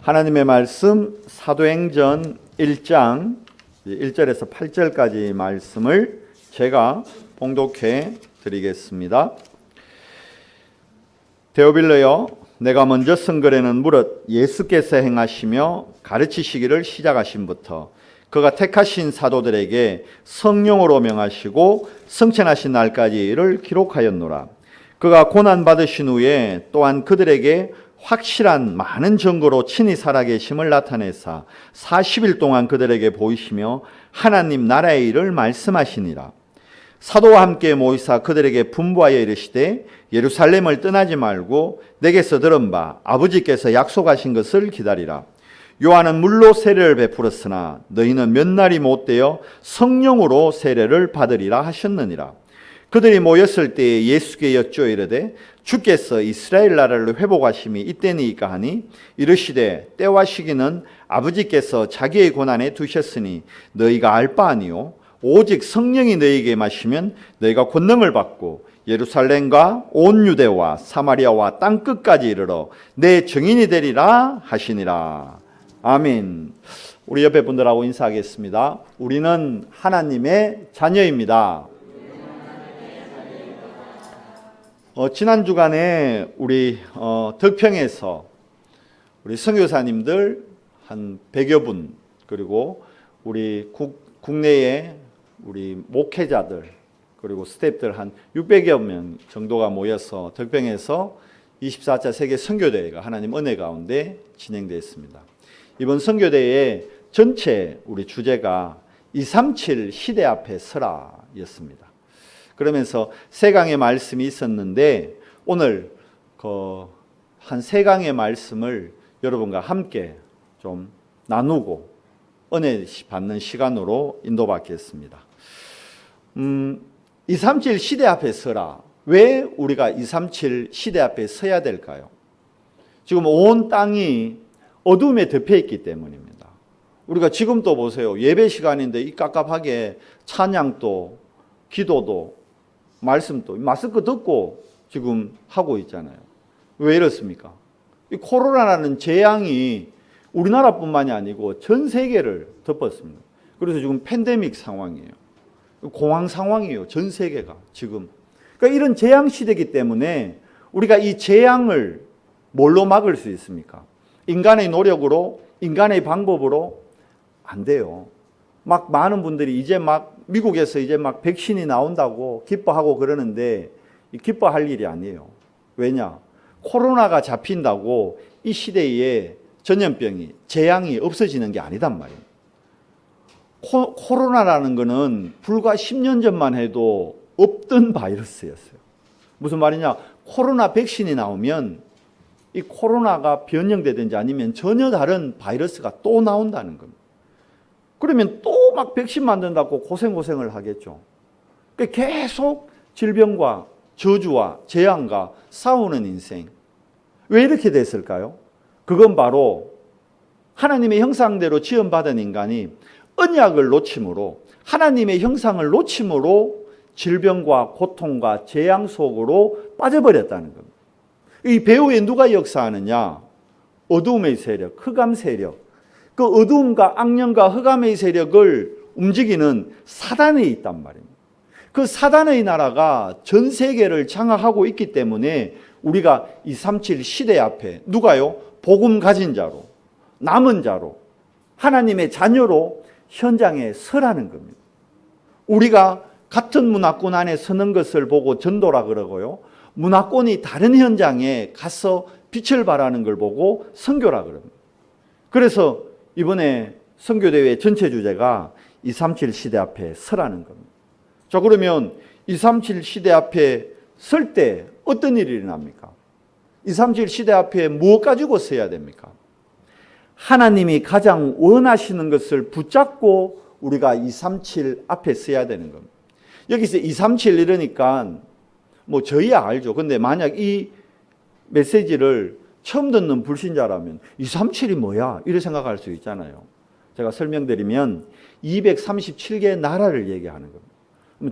하나님의 말씀 사도행전 1장 1절에서 8절까지 말씀을 제가 봉독해 드리겠습니다. 데오빌러여, 내가 먼저 쓴 글에는 무릇 예수께서 행하시며 가르치시기를 시작하신부터 그가 택하신 사도들에게 성령으로 명하시고 승천하신 날까지를 기록하였노라. 그가 고난받으신 후에 또한 그들에게 확실한 많은 증거로 친히 살아계심을 나타내사 40일 동안 그들에게 보이시며 하나님 나라의 일을 말씀하시니라. 사도와 함께 모이사 그들에게 분부하여 이르시되 예루살렘을 떠나지 말고 내게서 들은 바 아버지께서 약속하신 것을 기다리라. 요한은 물로 세례를 베풀었으나 너희는 몇 날이 못되어 성령으로 세례를 받으리라 하셨느니라. 그들이 모였을 때에 예수께 여쭈어 이르되 주께서 이스라엘 나라를 회복하심이 이때니이까 하니 이르시되 때와 시기는 아버지께서 자기의 고난에 두셨으니 너희가 알 바 아니요 오직 성령이 너희에게 마시면 너희가 권능을 받고 예루살렘과 온 유대와 사마리아와 땅 끝까지 이르러 내 증인이 되리라 하시니라. 아멘. 우리 옆에 분들하고 인사하겠습니다. 우리는 하나님의 자녀입니다. 지난 주간에 우리 덕평에서 우리 선교사님들 한 100여 분, 그리고 우리 국내에 우리 목회자들, 그리고 스태프들 한 600여 명 정도가 모여서 덕평에서 24차 세계 선교대회가 하나님 은혜 가운데 진행되었습니다. 이번 선교대회 전체 우리 주제가 237 시대 앞에 서라 였습니다. 그러면서 세 강의 말씀이 있었는데 오늘 한 세 강의 말씀을 여러분과 함께 좀 나누고 은혜 받는 시간으로 인도받겠습니다. 237 시대 앞에 서라. 왜 우리가 237 시대 앞에 서야 될까요? 지금 온 땅이 어둠에 덮여 있기 때문입니다. 우리가 지금도 보세요. 예배 시간인데 이 깝깝하게 찬양도 기도도 말씀도 마스크 듣고 지금 하고 있잖아요. 왜 이렇습니까? 이 코로나라는 재앙이 우리나라뿐만이 아니고 전 세계를 덮었습니다. 그래서 지금 팬데믹 상황이에요. 공황 상황이에요. 전 세계가 지금. 그러니까 이런 재앙 시대이기 때문에 우리가 이 재앙을 뭘로 막을 수 있습니까? 인간의 노력으로, 인간의 방법으로 안 돼요. 막 많은 분들이 이제 막 미국에서 이제 막 백신이 나온다고 기뻐하고 그러는데 기뻐할 일이 아니에요. 왜냐? 코로나가 잡힌다고 이 시대에 전염병이, 재앙이 없어지는 게 아니단 말이에요. 코로나라는 거는 불과 10년 전만 해도 없던 바이러스였어요. 무슨 말이냐? 코로나 백신이 나오면 이 코로나가 변형되든지 아니면 전혀 다른 바이러스가 또 나온다는 겁니다. 그러면 또 막 백신 만든다고 고생을 하겠죠. 그러니까 계속 질병과 저주와 재앙과 싸우는 인생. 왜 이렇게 됐을까요? 그건 바로 하나님의 형상대로 지음받은 인간이 언약을 놓침으로, 하나님의 형상을 놓침으로 질병과 고통과 재앙 속으로 빠져버렸다는 겁니다. 이 배후에 누가 역사하느냐? 어두움의 세력, 흑암 세력. 그 어두움과 악령과 흑암의 세력을 움직이는 사단에 있단 말입니다. 그 사단의 나라가 전 세계를 장악하고 있기 때문에 우리가 237 시대 앞에 누가요? 복음 가진 자로, 남은 자로, 하나님의 자녀로 현장에 서라는 겁니다. 우리가 같은 문화권 안에 서는 것을 보고 전도라 그러고요. 문화권이 다른 현장에 가서 빛을 발하는 걸 보고 선교라 그럽니다. 그래서 이번에 선교대회 전체 주제가 237 시대 앞에 서라는 겁니다. 자, 그러면 237 시대 앞에 설 때 어떤 일이 일어납니까? 237 시대 앞에 무엇 가지고 서야 됩니까? 하나님이 가장 원하시는 것을 붙잡고 우리가 237 앞에 서야 되는 겁니다. 여기서 237 이러니까 뭐 저희야 알죠. 근데 만약 이 메시지를 처음 듣는 불신자라면 237이 뭐야? 이렇게 생각할 수 있잖아요. 제가 설명드리면 237개 나라를 얘기하는 겁니다.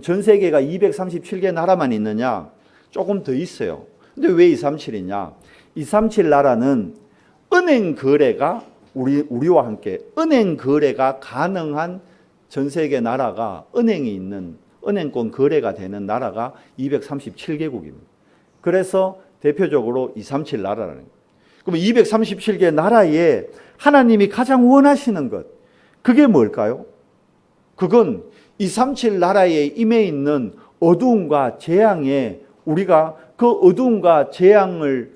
전 세계가 237개 나라만 있느냐? 조금 더 있어요. 근데 왜 237이냐? 237 나라는 은행 거래가 우리와 함께 은행 거래가 가능한 전 세계 나라가 은행이 있는 은행권 거래가 되는 나라가 237개국입니다. 그래서 대표적으로 237 나라라는 거예요. 그럼 237개 나라에 하나님이 가장 원하시는 것, 그게 뭘까요? 그건 237 나라에 임해 있는 어두움과 재앙에 우리가 그 어두움과 재앙을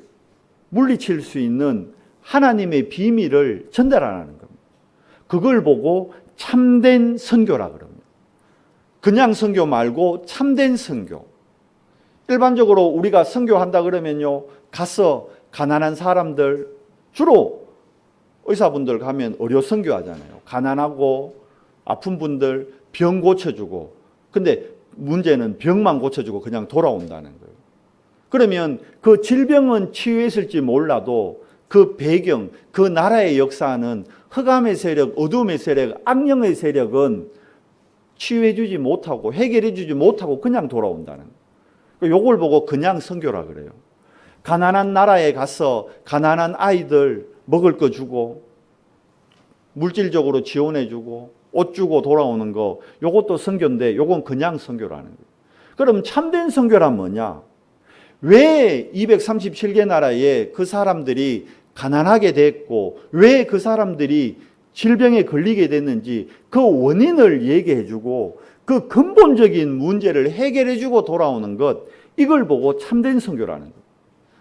물리칠 수 있는 하나님의 비밀을 전달하는 겁니다. 그걸 보고 참된 선교라 그럽니다. 그냥 선교 말고 참된 선교. 일반적으로 우리가 선교한다 그러면요, 가서 가난한 사람들, 주로 의사분들 가면 의료 선교하잖아요. 가난하고 아픈 분들 병 고쳐주고, 근데 문제는 병만 고쳐주고 그냥 돌아온다는 거예요. 그러면 그 질병은 치유했을지 몰라도 그 배경, 그 나라의 역사는 흑암의 세력, 어두움의 세력, 악령의 세력은 치유해주지 못하고 해결해주지 못하고 그냥 돌아온다는 거예요. 요걸 보고 그냥 선교라 그래요. 가난한 나라에 가서 가난한 아이들 먹을 거 주고 물질적으로 지원해주고 옷 주고 돌아오는 거, 요것도 선교인데 요건 그냥 선교라는 거예요. 그럼 참된 선교란 뭐냐? 왜 237개 나라에 그 사람들이 가난하게 됐고 왜 그 사람들이 질병에 걸리게 됐는지 그 원인을 얘기해주고 그 근본적인 문제를 해결해주고 돌아오는 것, 이걸 보고 참된 선교라는 거예요.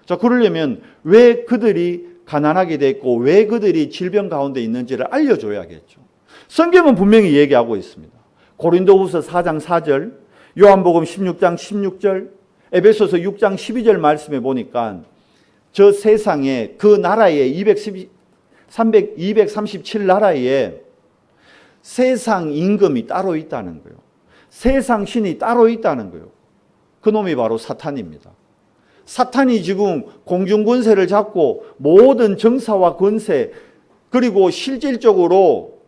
자, 그러려면 왜 그들이 가난하게 됐고 왜 그들이 질병 가운데 있는지를 알려줘야겠죠. 성경은 분명히 얘기하고 있습니다. 고린도후서 4장 4절, 요한복음 16장 16절, 에베소서 6장 12절 말씀에 보니까 저 세상에 그 나라에 237 나라에 세상 임금이 따로 있다는 거예요. 세상 신이 따로 있다는 거예요. 그놈이 바로 사탄입니다. 사탄이 지금 공중 권세를 잡고 모든 정사와 권세, 그리고 실질적으로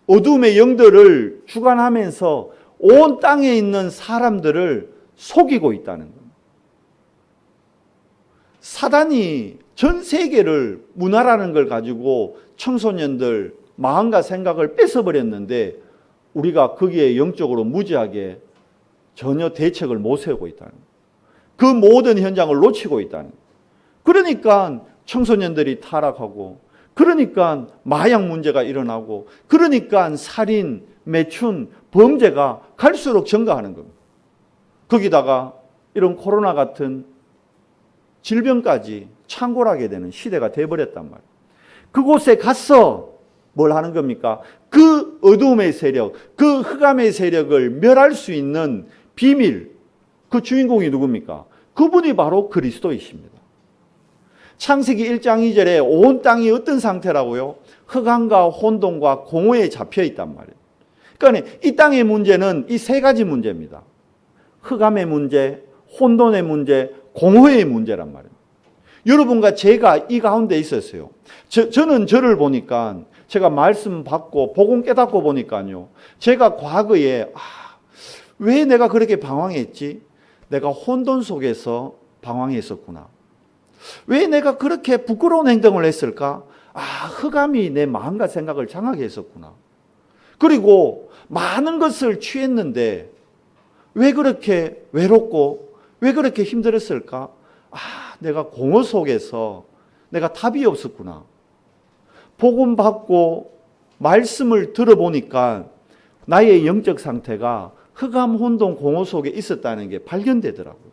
어둠의 영들을 주관하면서 온 땅에 있는 사람들을 속이고 있다는 겁니다. 사단이 전 세계를 문화라는 걸 가지고 청소년들 마음과 생각을 뺏어버렸는데 우리가 거기에 영적으로 무지하게 전혀 대책을 못 세우고 있다는 거예요. 그 모든 현장을 놓치고 있다는 거예요. 그러니까 청소년들이 타락하고, 그러니까 마약 문제가 일어나고, 그러니까 살인, 매춘, 범죄가 갈수록 증가하는 겁니다. 거기다가 이런 코로나 같은 질병까지 창궐하게 되는 시대가 돼버렸단 말이에요. 그곳에 가서 뭘 하는 겁니까? 그 어두움의 세력, 그 흑암의 세력을 멸할 수 있는 비밀, 그 주인공이 누굽니까? 그분이 바로 그리스도이십니다. 창세기 1장 2절에 온 땅이 어떤 상태라고요? 흑암과 혼돈과 공허에 잡혀 있단 말이에요. 그러니까 이 땅의 문제는 이 세 가지 문제입니다. 흑암의 문제, 혼돈의 문제, 공허의 문제란 말이에요. 여러분과 제가 이 가운데 있었어요. 저는 저를 보니까, 제가 말씀 받고 복음 깨닫고 보니까요, 제가 과거에 왜 내가 그렇게 방황했지? 내가 혼돈 속에서 방황했었구나. 왜 내가 그렇게 부끄러운 행동을 했을까? 흑암이 내 마음과 생각을 장하게 했었구나. 그리고 많은 것을 취했는데 왜 그렇게 외롭고 왜 그렇게 힘들었을까? 내가 공허 속에서 내가 답이 없었구나. 복음 받고 말씀을 들어보니까 나의 영적 상태가 흑암, 혼돈, 공허 속에 있었다는 게 발견되더라고요.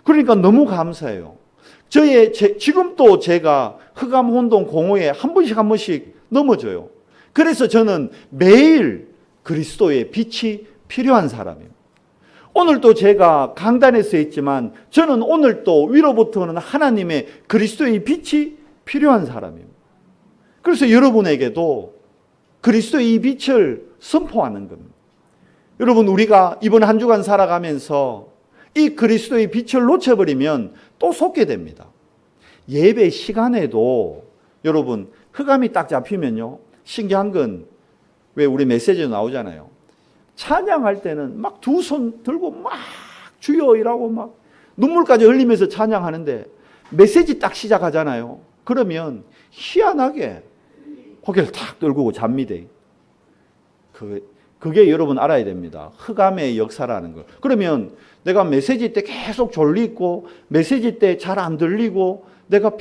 그러니까 너무 감사해요. 지금도 제가 흑암, 혼돈, 공허에 한 번씩 넘어져요. 그래서 저는 매일 그리스도의 빛이 필요한 사람이에요. 오늘도 제가 강단에서 있지만 저는 오늘도 위로부터는 하나님의 그리스도의 빛이 필요한 사람이에요. 그래서 여러분에게도 그리스도의 이 빛을 선포하는 겁니다. 여러분, 우리가 이번 한 주간 살아가면서 이 그리스도의 빛을 놓쳐버리면 또 속게 됩니다. 예배 시간에도 여러분 흑암이 딱 잡히면요, 신기한 건 왜 우리 메시지에 나오잖아요. 찬양할 때는 막 두 손 들고 막 주여 이라고 막 눈물까지 흘리면서 찬양하는데 메시지 딱 시작하잖아요. 그러면 희한하게 고개를 탁 떨구고 잡니다. 그게 여러분 알아야 됩니다. 흑암의 역사라는 걸. 그러면 내가 메시지 때 계속 졸리고 메시지 때 잘 안 들리고 내가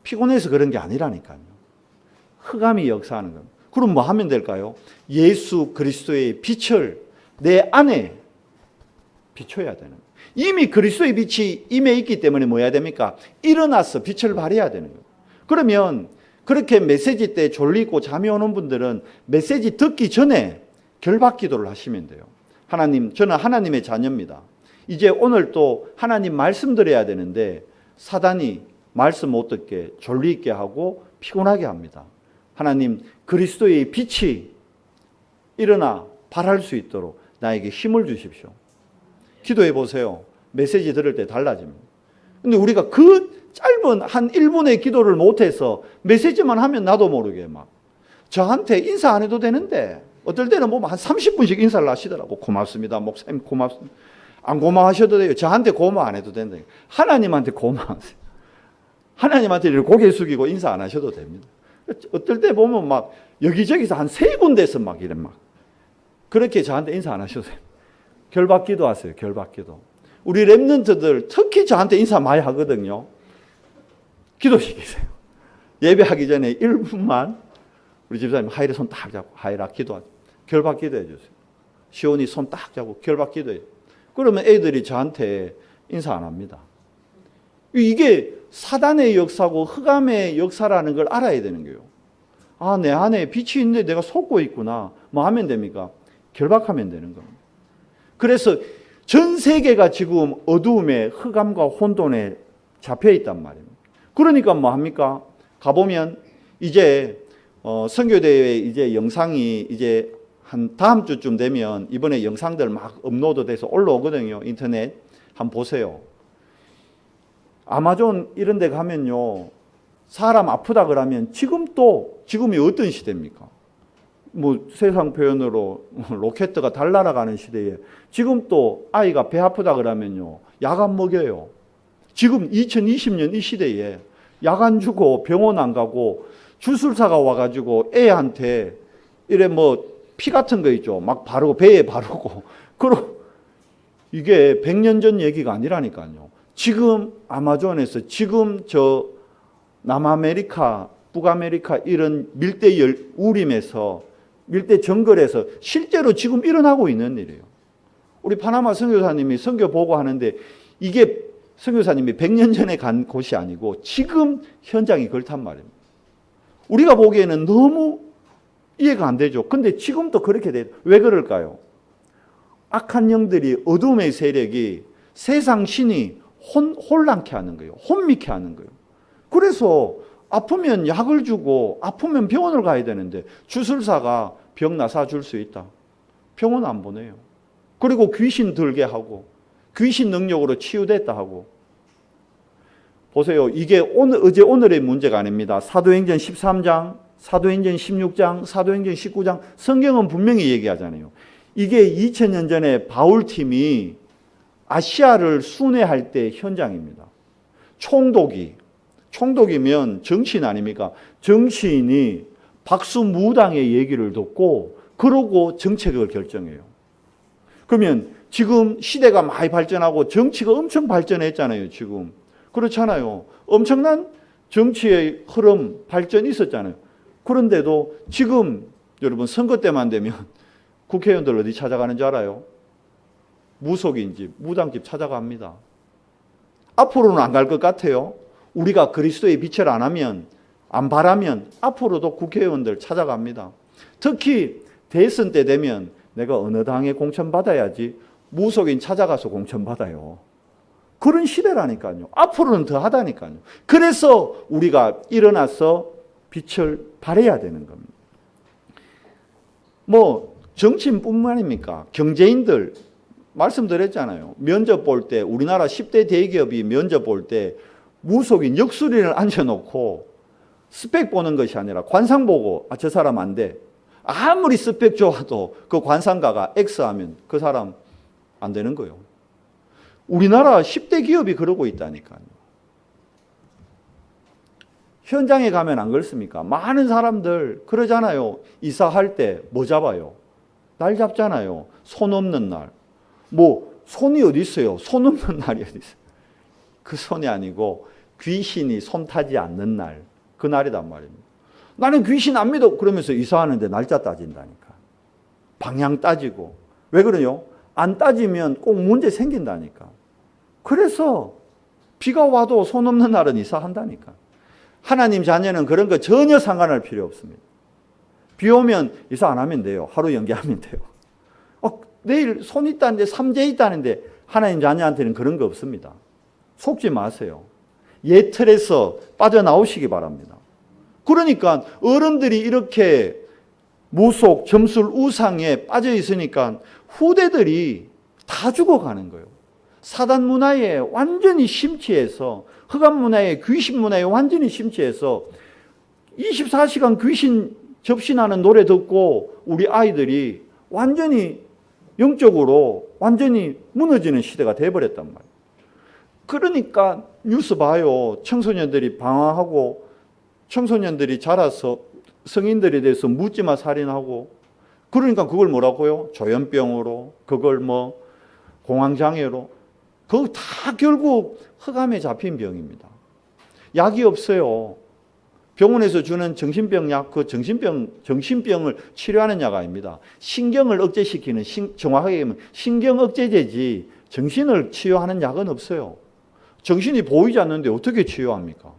피곤해서 그런 게 아니라니까요. 흑암이 역사하는 겁니다. 그럼 뭐 하면 될까요? 예수 그리스도의 빛을 내 안에 비춰야 되는 거예요. 이미 그리스도의 빛이 임해 있기 때문에 뭐 해야 됩니까? 일어나서 빛을 발해야 되는 거예요. 그러면 그렇게 메시지 때 졸리고 잠이 오는 분들은 메시지 듣기 전에 결박 기도를 하시면 돼요. 하나님, 저는 하나님의 자녀입니다. 이제 오늘 또 하나님 말씀 드려야 되는데 사단이 말씀 못 듣게 졸리게 하고 피곤하게 합니다. 하나님, 그리스도의 빛이 일어나 발할 수 있도록 나에게 힘을 주십시오. 기도해 보세요. 메시지 들을 때 달라집니다. 근데 우리가 그 짧은 한 1분의 기도를 못해서 메시지만 하면 나도 모르게 막 저한테 인사 안 해도 되는데 어떨 때는 뭐 한 30분씩 인사를 하시더라고. 고맙습니다. 목사님 고맙습니다. 안 고마워하셔도 돼요. 저한테 고마 안 해도 된다. 하나님한테 고마하세요. 하나님한테 이렇게 고개 숙이고 인사 안 하셔도 됩니다. 어떨 때 보면 막 여기저기서 한 3군데서 막 이래 막 그렇게 저한테 인사 안 하셔도 돼요. 결박 기도하세요. 결박 기도. 우리 랩런트들 특히 저한테 인사 많이 하거든요. 기도시키세요. 예배하기 전에 1분만 우리 집사님 하이라 손 딱 잡고 하이라 기도하죠. 결박 기도해 주세요. 시온이 손 딱 잡고 결박 기도해. 그러면 애들이 저한테 인사 안 합니다. 이게 사단의 역사고 흑암의 역사라는 걸 알아야 되는 거예요. 아, 내 안에 빛이 있는데 내가 속고 있구나. 뭐 하면 됩니까? 결박하면 되는 겁니다. 그래서 전 세계가 지금 어두움에 흑암과 혼돈에 잡혀 있단 말입니다. 그러니까 뭐 합니까? 가보면 이제 선교대회 이제 영상이 이제 한 다음 주쯤 되면 이번에 영상들 막 업로드 돼서 올라오거든요. 인터넷 한번 보세요. 아마존 이런 데 가면요. 사람 아프다 그러면 지금이 어떤 시대입니까? 뭐 세상 표현으로 로켓가 달 날아가는 시대에 지금 또 아이가 배 아프다 그러면요. 약 안 먹여요. 지금 2020년 이 시대에 약 안 주고 병원 안 가고 주술사가 와가지고 애한테 이래 뭐 피 같은 거 있죠. 막 바르고 배에 바르고 그리고 이게 100년 전 얘기가 아니라니까요. 지금 아마존에서 지금 저 남아메리카, 북아메리카 이런 밀대 우림에서 밀대 정글에서 실제로 지금 일어나고 있는 일이에요. 우리 파나마 선교사님이 선교 보고 하는데 이게 선교사님이 100년 전에 간 곳이 아니고 지금 현장이 그렇단 말입니다. 우리가 보기에는 너무 이해가 안 되죠. 근데 지금도 그렇게 돼요. 왜 그럴까요? 악한 영들이 어둠의 세력이 세상 신이 혼란케 하는 거예요. 혼미케 하는 거예요. 그래서 아프면 약을 주고 아프면 병원을 가야 되는데 주술사가 병 나사 줄 수 있다. 병원 안 보내요. 그리고 귀신 들게 하고 귀신 능력으로 치유됐다 하고. 보세요. 이게 어제 오늘의 문제가 아닙니다. 사도행전 13장, 사도행전 16장, 사도행전 19장 성경은 분명히 얘기하잖아요. 이게 2000년 전에 바울팀이 아시아를 순회할 때 현장입니다. 총독이면 정치인 아닙니까? 정치인이 박수무당의 얘기를 듣고 그러고 정책을 결정해요. 그러면 지금 시대가 많이 발전하고 정치가 엄청 발전했잖아요. 지금. 그렇잖아요. 엄청난 정치의 흐름, 발전이 있었잖아요. 그런데도 지금 여러분 선거 때만 되면 국회의원들 어디 찾아가는 줄 알아요? 무속인 집, 무당집 찾아갑니다. 앞으로는 안 갈 것 같아요. 우리가 그리스도의 빛을 안 하면, 안 바라면 앞으로도 국회의원들 찾아갑니다. 특히 대선 때 되면 내가 어느 당에 공천받아야지 무속인 찾아가서 공천받아요. 그런 시대라니까요. 앞으로는 더 하다니까요. 그래서 우리가 일어나서 빛을 발해야 되는 겁니다. 뭐 정치인뿐만 아닙니까? 경제인들 말씀드렸잖아요. 면접 볼 때 우리나라 10대 대기업이 면접 볼 때 무속인 역술인을 앉혀놓고 스펙 보는 것이 아니라 관상 보고 저 사람 안 돼. 아무리 스펙 좋아도 그 관상가가 X하면 그 사람 안 되는 거예요. 우리나라 10대 기업이 그러고 있다니까요. 현장에 가면 안 그렇습니까? 많은 사람들 그러잖아요. 이사할 때 뭐 잡아요? 날 잡잖아요. 손 없는 날. 뭐 손이 어디 있어요? 손 없는 날이 어디 있어요? 그 손이 아니고 귀신이 손 타지 않는 날. 그 날이란 말입니다. 나는 귀신 안 믿어. 그러면서 이사하는데 날짜 따진다니까. 방향 따지고. 왜 그래요? 안 따지면 꼭 문제 생긴다니까. 그래서 비가 와도 손 없는 날은 이사한다니까. 하나님 자녀는 그런 거 전혀 상관할 필요 없습니다. 비 오면 이사 안 하면 돼요. 하루 연기하면 돼요. 내일 손 있다는데, 삼재 있다는데 하나님 자녀한테는 그런 거 없습니다. 속지 마세요. 옛 틀에서 빠져나오시기 바랍니다. 그러니까 어른들이 이렇게 무속, 점술, 우상에 빠져 있으니까 후대들이 다 죽어가는 거예요. 사단 문화에 완전히 심취해서, 흑암 문화에, 귀신 문화에 완전히 심취해서 24시간 귀신 접신하는 노래 듣고 우리 아이들이 완전히 영적으로 완전히 무너지는 시대가 돼버렸단 말이에요. 그러니까 뉴스 봐요. 청소년들이 방황하고 청소년들이 자라서 성인들에 대해서 묻지마 살인하고, 그러니까 그걸 뭐라고요? 조현병으로, 그걸 뭐 공황장애로, 그거 다 결국 흑암에 잡힌 병입니다. 약이 없어요. 병원에서 주는 정신병 약, 그 정신병을 치료하는 약 아닙니다. 신경을 억제시키는, 정확하게 얘기하면 신경 억제제지 정신을 치유하는 약은 없어요. 정신이 보이지 않는데 어떻게 치유합니까?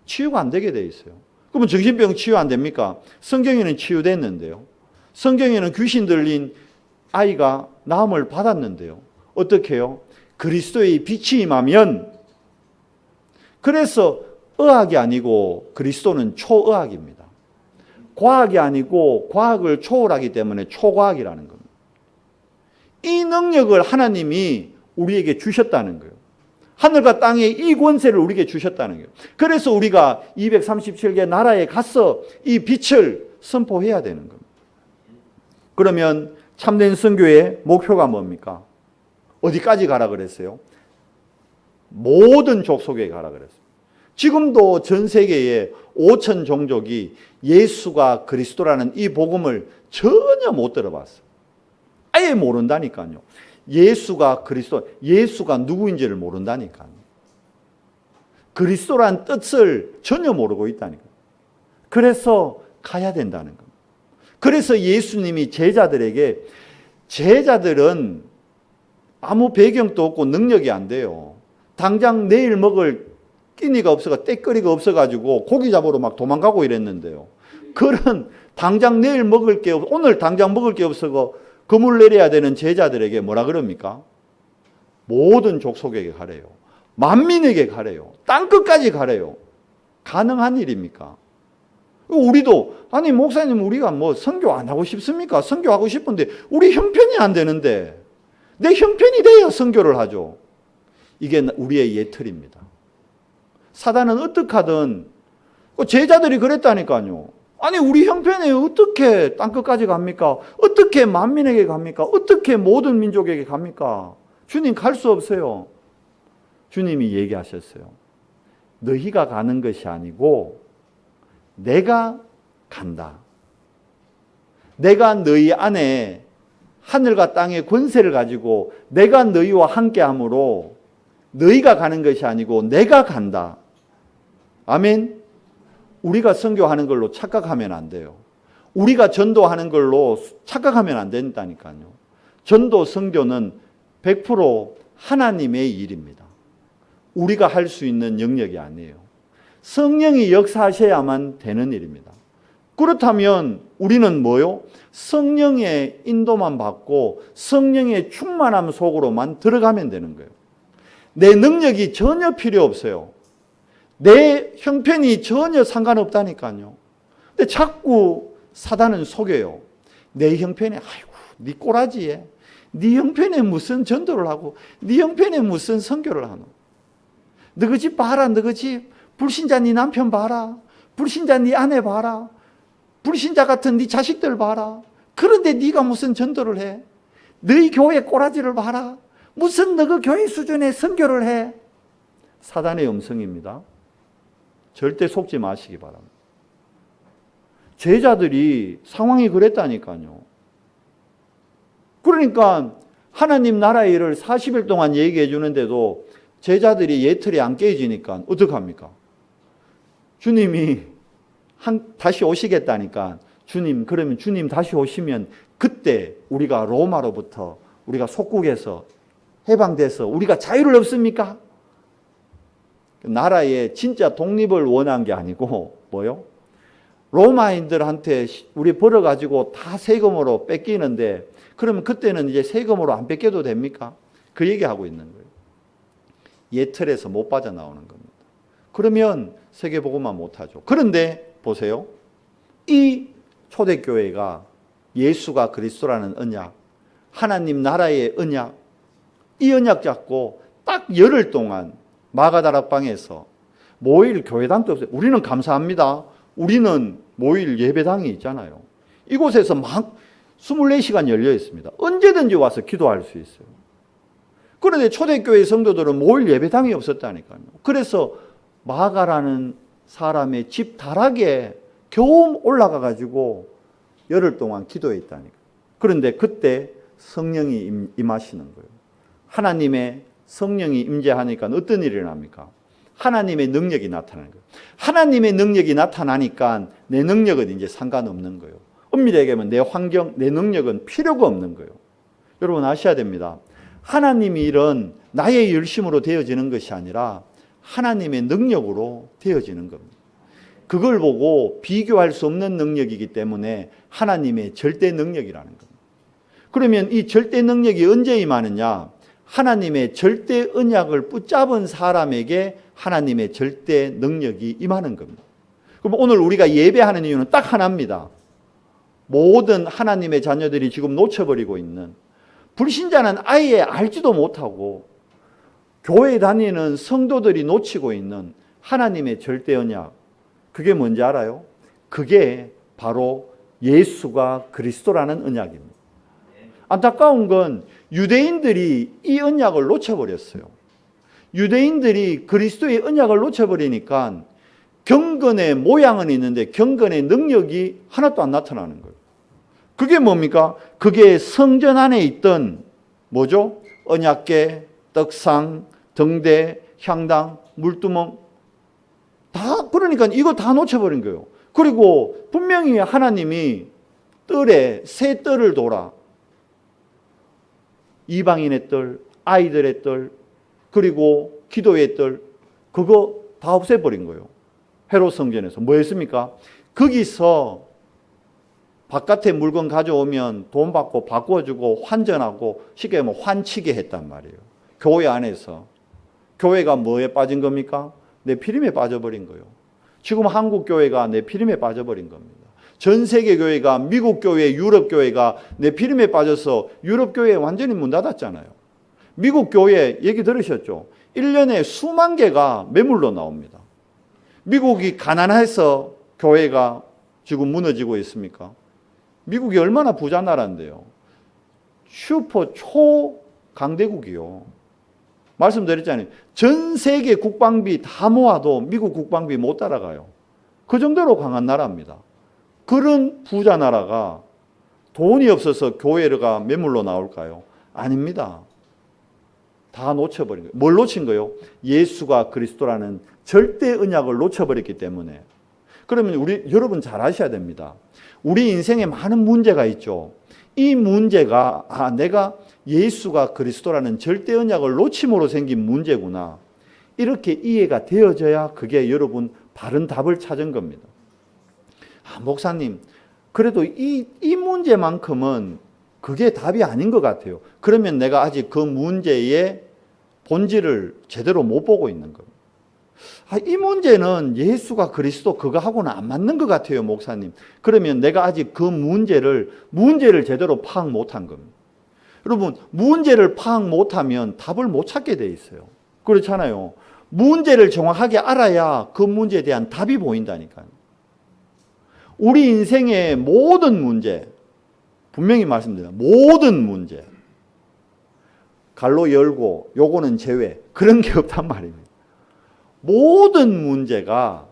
치유가 안 되게 돼 있어요. 그러면 정신병 치유 안 됩니까? 성경에는 치유됐는데요. 성경에는 귀신 들린 아이가 나음을 받았는데요. 어떻게 해요? 그리스도의 빛이 임하면, 그래서 의학이 아니고 그리스도는 초의학입니다. 과학이 아니고 과학을 초월하기 때문에 초과학이라는 겁니다. 이 능력을 하나님이 우리에게 주셨다는 거예요. 하늘과 땅의 이 권세를 우리에게 주셨다는 거예요. 그래서 우리가 237개 나라에 가서 이 빛을 선포해야 되는 겁니다. 그러면 참된 선교의 목표가 뭡니까? 어디까지 가라 그랬어요? 모든 족속에 가라 그랬어요. 지금도 전 세계에 5천 종족이 예수가 그리스도라는 이 복음을 전혀 못 들어봤어요. 아예 모른다니까요. 예수가 그리스도, 예수가 누구인지를 모른다니까요. 그리스도란 뜻을 전혀 모르고 있다니까요. 그래서 가야 된다는 겁니다. 그래서 예수님이 제자들에게, 제자들은 아무 배경도 없고 능력이 안 돼요. 당장 내일 먹을 끼니가 없어가, 떼거리가 없어가지고 고기 잡으러 막 도망가고 이랬는데요. 그런 당장 내일 먹을 게 없어, 오늘 당장 먹을 게 없어서 금을 내려야 되는 제자들에게 뭐라 그럽니까? 모든 족속에게 가래요. 만민에게 가래요. 땅끝까지 가래요. 가능한 일입니까? 우리도, 아니 목사님 우리가 뭐 선교 안 하고 싶습니까? 선교하고 싶은데 우리 형편이 안 되는데 내 형편이 돼야 선교를 하죠. 이게 우리의 예틀입니다. 사단은 어떻게 하든, 제자들이 그랬다니까요. 아니 우리 형편에 어떻게 땅끝까지 갑니까? 어떻게 만민에게 갑니까? 어떻게 모든 민족에게 갑니까? 주님 갈 수 없어요. 주님이 얘기하셨어요. 너희가 가는 것이 아니고 내가 간다. 내가 너희 안에 하늘과 땅의 권세를 가지고 내가 너희와 함께함으로 너희가 가는 것이 아니고 내가 간다. 아멘. 우리가 선교하는 걸로 착각하면 안 돼요. 우리가 전도하는 걸로 착각하면 안 된다니까요. 전도 선교는 100% 하나님의 일입니다. 우리가 할 수 있는 영역이 아니에요. 성령이 역사하셔야만 되는 일입니다. 그렇다면 우리는 뭐요? 성령의 인도만 받고 성령의 충만함 속으로만 들어가면 되는 거예요. 내 능력이 전혀 필요 없어요. 내 형편이 전혀 상관없다니까요. 근데 자꾸 사단은 속여요. 내 형편에, 아이고, 네 꼬라지에, 네 형편에 무슨 전도를 하고, 네 형편에 무슨 선교를 하노. 너희 집 봐라, 너희 집. 불신자 네 남편 봐라. 불신자 네 아내 봐라. 불신자 같은 네 자식들 봐라. 그런데 네가 무슨 전도를 해? 너희 교회 꼬라지를 봐라. 무슨 너희 교회 수준의 선교를 해? 사단의 음성입니다. 절대 속지 마시기 바랍니다. 제자들이 상황이 그랬다니까요. 그러니까 하나님 나라의 일을 40일 동안 얘기해 주는데도 제자들이 예틀에 안 깨지니까 어떡합니까? 주님이 다시 오시겠다니까 주님, 그러면 주님 다시 오시면 그때 우리가 로마로부터 우리가 속국에서 해방돼서 우리가 자유를 얻습니까? 나라의 진짜 독립을 원한 게 아니고 뭐요? 로마인들한테 우리 벌어가지고 다 세금으로 뺏기는데 그러면 그때는 이제 세금으로 안 뺏겨도 됩니까? 그 얘기하고 있는 거예요. 예틀에서 못 빠져나오는 겁니다. 그러면 세계복음화 못하죠. 그런데 보세요. 이 초대교회가 예수가 그리스도라는 언약, 하나님 나라의 언약, 이 언약 잡고 딱 열흘 동안 마가다락방에서 모일 교회당도 없어요. 우리는 감사합니다. 우리는 모일 예배당이 있잖아요. 이곳에서 막 24시간 열려 있습니다. 언제든지 와서 기도할 수 있어요. 그런데 초대교회 성도들은 모일 예배당이 없었다니까요. 그래서 마가라는 사람의 집 다락에 겨우 올라가 가지고 열흘 동안 기도했다니까요. 그런데 그때 성령이 임하시는 거예요. 하나님의 성령이 임재하니까 어떤 일이 일어납니까? 하나님의 능력이 나타나는 거예요. 하나님의 능력이 나타나니까 내 능력은 이제 상관없는 거예요. 엄밀히 얘기하면 내 환경, 내 능력은 필요가 없는 거예요. 여러분 아셔야 됩니다. 하나님의 일은 나의 열심으로 되어지는 것이 아니라 하나님의 능력으로 되어지는 겁니다. 그걸 보고 비교할 수 없는 능력이기 때문에 하나님의 절대 능력이라는 겁니다. 그러면 이 절대 능력이 언제 임하느냐? 하나님의 절대 언약을 붙잡은 사람에게 하나님의 절대 능력이 임하는 겁니다. 그럼 오늘 우리가 예배하는 이유는 딱 하나입니다. 모든 하나님의 자녀들이 지금 놓쳐버리고 있는, 불신자는 아예 알지도 못하고 교회 다니는 성도들이 놓치고 있는 하나님의 절대 언약, 그게 뭔지 알아요? 그게 바로 예수가 그리스도라는 언약입니다. 안타까운 건 유대인들이 이 언약을 놓쳐버렸어요. 유대인들이 그리스도의 언약을 놓쳐버리니까 경건의 모양은 있는데 경건의 능력이 하나도 안 나타나는 거예요. 그게 뭡니까? 그게 성전 안에 있던 뭐죠? 언약궤, 떡상, 등대, 향당, 물두멍 다, 그러니까 이거 다 놓쳐버린 거예요. 그리고 분명히 하나님이 뜰에 새 뜰을 둬라. 이방인의 뜰, 아이들의 뜰, 그리고 기도의 뜰, 그거 다 없애버린 거예요. 헤롯 성전에서. 뭐 했습니까? 거기서 바깥에 물건 가져오면 돈 받고 바꿔주고 환전하고 쉽게 하면 환치게 했단 말이에요. 교회 안에서. 교회가 뭐에 빠진 겁니까? 네피림에 빠져버린 거예요. 지금 한국 교회가 네피림에 빠져버린 겁니다. 전 세계 교회가, 미국 교회, 유럽 교회가 네피림에 빠져서 유럽 교회 완전히 문 닫았잖아요. 미국 교회 얘기 들으셨죠? 1년에 수만 개가 매물로 나옵니다. 미국이 가난해서 교회가 지금 무너지고 있습니까? 미국이 얼마나 부자 나라인데요. 슈퍼 초강대국이요. 말씀드렸잖아요. 전 세계 국방비 다 모아도 미국 국방비 못 따라가요. 그 정도로 강한 나라입니다. 그런 부자 나라가 돈이 없어서 교회가 매물로 나올까요? 아닙니다. 다 놓쳐버린 거예요. 뭘 놓친 거예요? 예수가 그리스도라는 절대 언약을 놓쳐버렸기 때문에. 그러면 여러분 잘 아셔야 됩니다. 우리 인생에 많은 문제가 있죠. 이 문제가 내가 예수가 그리스도라는 절대 언약을 놓침으로 생긴 문제구나. 이렇게 이해가 되어져야 그게 여러분 바른 답을 찾은 겁니다. 목사님, 그래도 이 문제만큼은 그게 답이 아닌 것 같아요. 그러면 내가 아직 그 문제의 본질을 제대로 못 보고 있는 겁니다. 이 문제는 예수가 그리스도 그거하고는 안 맞는 것 같아요, 목사님. 그러면 내가 아직 그 문제를 제대로 파악 못한 겁니다. 여러분, 문제를 파악 못하면 답을 못 찾게 돼 있어요. 그렇잖아요. 문제를 정확하게 알아야 그 문제에 대한 답이 보인다니까요. 우리 인생의 모든 문제, 분명히 말씀드립니다. 모든 문제, 갈로 열고 요거는 제외, 그런 게 없단 말입니다. 모든 문제가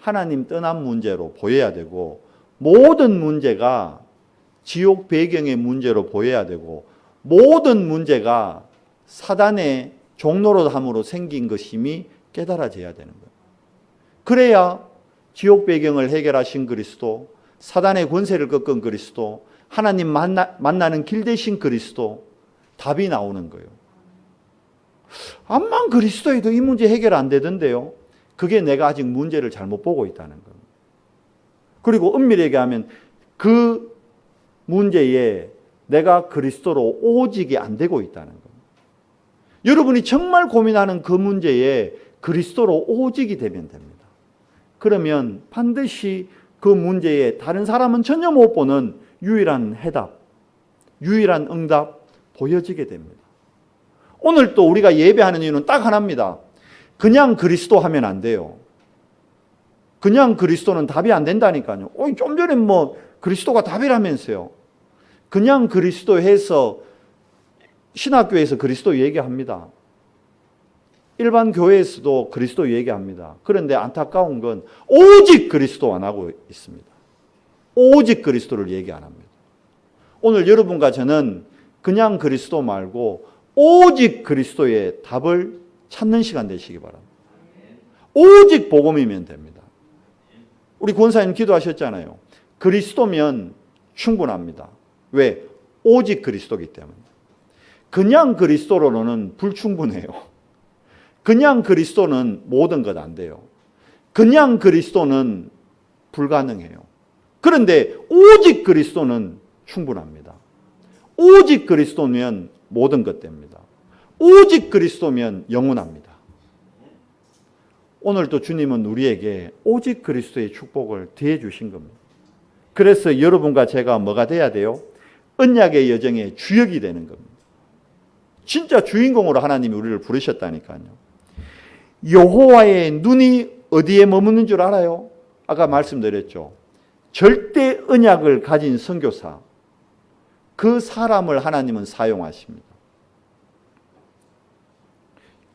하나님 떠난 문제로 보여야 되고, 모든 문제가 지옥 배경의 문제로 보여야 되고, 모든 문제가 사단의 종노릇함으로 생긴 것임이 깨달아져야 되는 거예요. 그래야 지옥 배경을 해결하신 그리스도, 사단의 권세를 꺾은 그리스도, 하나님 만나는 길 되신 그리스도, 답이 나오는 거예요. 암만 그리스도에도 이 문제 해결 안 되던데요. 그게 내가 아직 문제를 잘못 보고 있다는 겁니다. 그리고 엄밀히 얘기하면 그 문제에 내가 그리스도로 오직이 안 되고 있다는 겁니다. 여러분이 정말 고민하는 그 문제에 그리스도로 오직이 되면 됩니다. 그러면 반드시 그 문제에 다른 사람은 전혀 못 보는 유일한 해답, 유일한 응답 보여지게 됩니다. 오늘 또 우리가 예배하는 이유는 딱 하나입니다. 그냥 그리스도 하면 안 돼요. 그냥 그리스도는 답이 안 된다니까요. 좀 전에 그리스도가 답이라면서요. 그냥 그리스도 해서 신학교에서 그리스도 얘기합니다. 일반 교회에서도 그리스도 얘기합니다. 그런데 안타까운 건 오직 그리스도 안 하고 있습니다. 오직 그리스도를 얘기 안 합니다. 오늘 여러분과 저는 그냥 그리스도 말고 오직 그리스도의 답을 찾는 시간 되시기 바랍니다. 오직 복음이면 됩니다. 우리 권사님 기도하셨잖아요. 그리스도면 충분합니다. 왜? 오직 그리스도이기 때문에. 그냥 그리스도로는 불충분해요. 그냥 그리스도는 모든 것 안 돼요. 그냥 그리스도는 불가능해요. 그런데 오직 그리스도는 충분합니다. 오직 그리스도면 모든 것 됩니다. 오직 그리스도면 영원합니다. 오늘도 주님은 우리에게 오직 그리스도의 축복을 더해 주신 겁니다. 그래서 여러분과 제가 뭐가 돼야 돼요? 언약의 여정의 주역이 되는 겁니다. 진짜 주인공으로 하나님이 우리를 부르셨다니까요. 여호와의 눈이 어디에 머무는 줄 알아요? 아까 말씀드렸죠. 절대 언약을 가진 선교사, 그 사람을 하나님은 사용하십니다.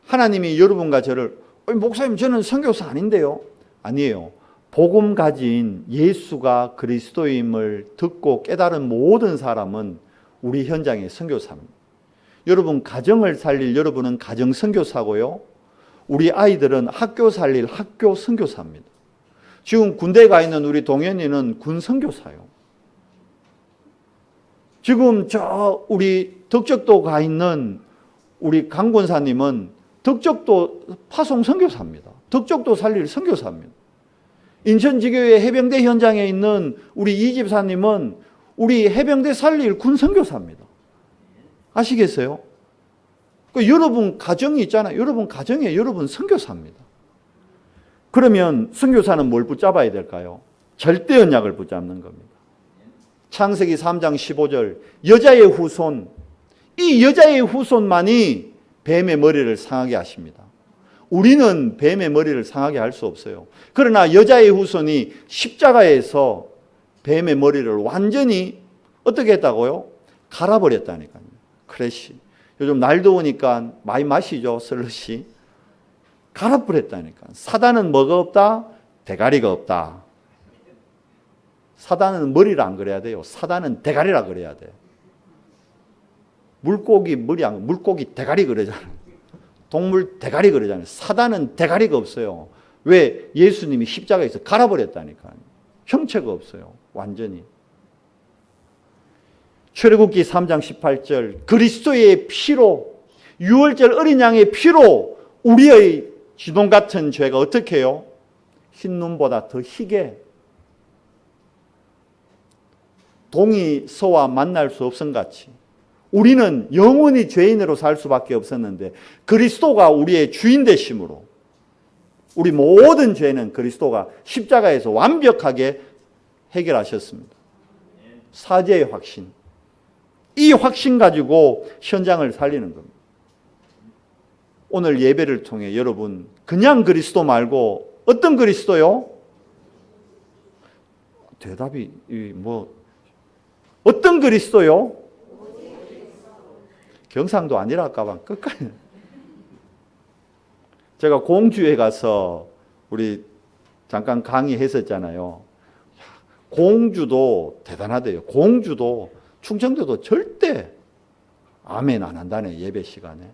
하나님이 여러분과 저를 목사님 저는 선교사 아닌데요. 아니에요. 복음 가진 예수가 그리스도임을 듣고 깨달은 모든 사람은 우리 현장의 선교사입니다. 여러분 가정을 살릴 여러분은 가정 선교사고요. 우리 아이들은 학교 살릴 학교 선교사입니다. 지금 군대 가 있는 우리 동현이는 군 선교사요. 지금 우리 덕적도 가 있는 우리 강 권사님은 덕적도 파송 선교사입니다. 덕적도 살릴 선교사입니다. 인천지교회 해병대 현장에 있는 우리 이 집사님은 우리 해병대 살릴 군 선교사입니다. 아시겠어요? 여러분 가정이 있잖아요. 여러분 가정에 여러분 선교사입니다. 그러면 선교사는 뭘 붙잡아야 될까요? 절대 언약을 붙잡는 겁니다. 창세기 3장 15절 여자의 후손, 이 여자의 후손만이 뱀의 머리를 상하게 하십니다. 우리는 뱀의 머리를 상하게 할 수 없어요. 그러나 여자의 후손이 십자가에서 뱀의 머리를 완전히 어떻게 했다고요? 갈아버렸다니까요. 크래시. 요즘 날 더우니까 많이 마시죠, 슬러시. 갈아버렸다니까. 사단은 뭐가 없다? 대가리가 없다. 사단은 머리를 안 그려야 돼요. 사단은 대가리라 그래야 돼. 물고기 머리 안, 물고기 대가리 그러잖아요. 동물 대가리 그러잖아요. 사단은 대가리가 없어요. 왜? 예수님이 십자가에서 갈아버렸다니까요. 형체가 없어요. 완전히. 출애굽기 3장 18절 그리스도의 피로, 유월절 어린 양의 피로 우리의 지동 같은 죄가 어떻게 해요? 흰 눈보다 더 희게, 동이 서와 만날 수 없음같이 우리는 영원히 죄인으로 살 수밖에 없었는데 그리스도가 우리의 주인 되심으로 우리 모든 죄는 그리스도가 십자가에서 완벽하게 해결하셨습니다. 사죄의 확신. 이 확신 가지고 현장을 살리는 겁니다. 오늘 예배를 통해 여러분 그냥 그리스도 말고 어떤 그리스도요? 대답이 어떤 그리스도요? 경상도 아니랄까봐 끝까지. 제가 공주에 가서 우리 잠깐 강의했었잖아요. 공주도 대단하대요. 공주도 충청도도 절대 아멘 안 한다네, 예배 시간에.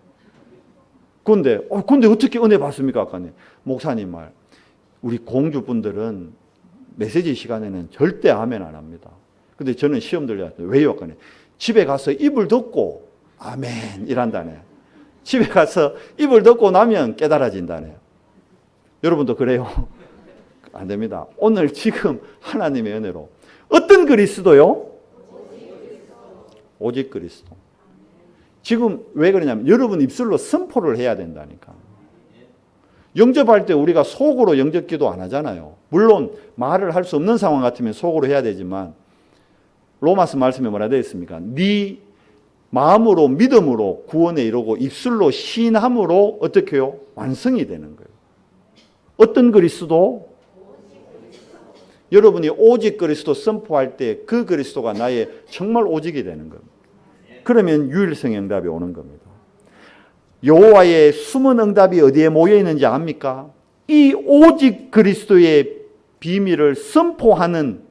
근데 어떻게 은혜 받습니까? 아까 목사님 말. 우리 공주분들은 메시지 시간에는 절대 아멘 안 합니다. 근데 저는 시험 들려왔어요. 왜요? 아까 집에 가서 입을 덮고 아멘 이란다네. 집에 가서 입을 덮고 나면 깨달아진다네. 여러분도 그래요? 안 됩니다. 오늘 지금 하나님의 은혜로 어떤 그리스도요? 오직 그리스도. 지금 왜 그러냐면 여러분 입술로 선포를 해야 된다니까. 영접할 때 우리가 속으로 영접기도 안 하잖아요. 물론 말을 할 수 없는 상황 같으면 속으로 해야 되지만 로마서 말씀에 뭐라 되어 있습니까? 네 마음으로 믿음으로 구원에 이르고 입술로 시인함으로 어떻게 해요? 완성이 되는 거예요. 어떤 그리스도? 여러분이 오직 그리스도 선포할 때 그 그리스도가 나의 정말 오직이 되는 겁니다. 그러면 유일성 응답이 오는 겁니다. 여호와의 숨은 응답이 어디에 모여 있는지 압니까? 이 오직 그리스도의 비밀을 선포하는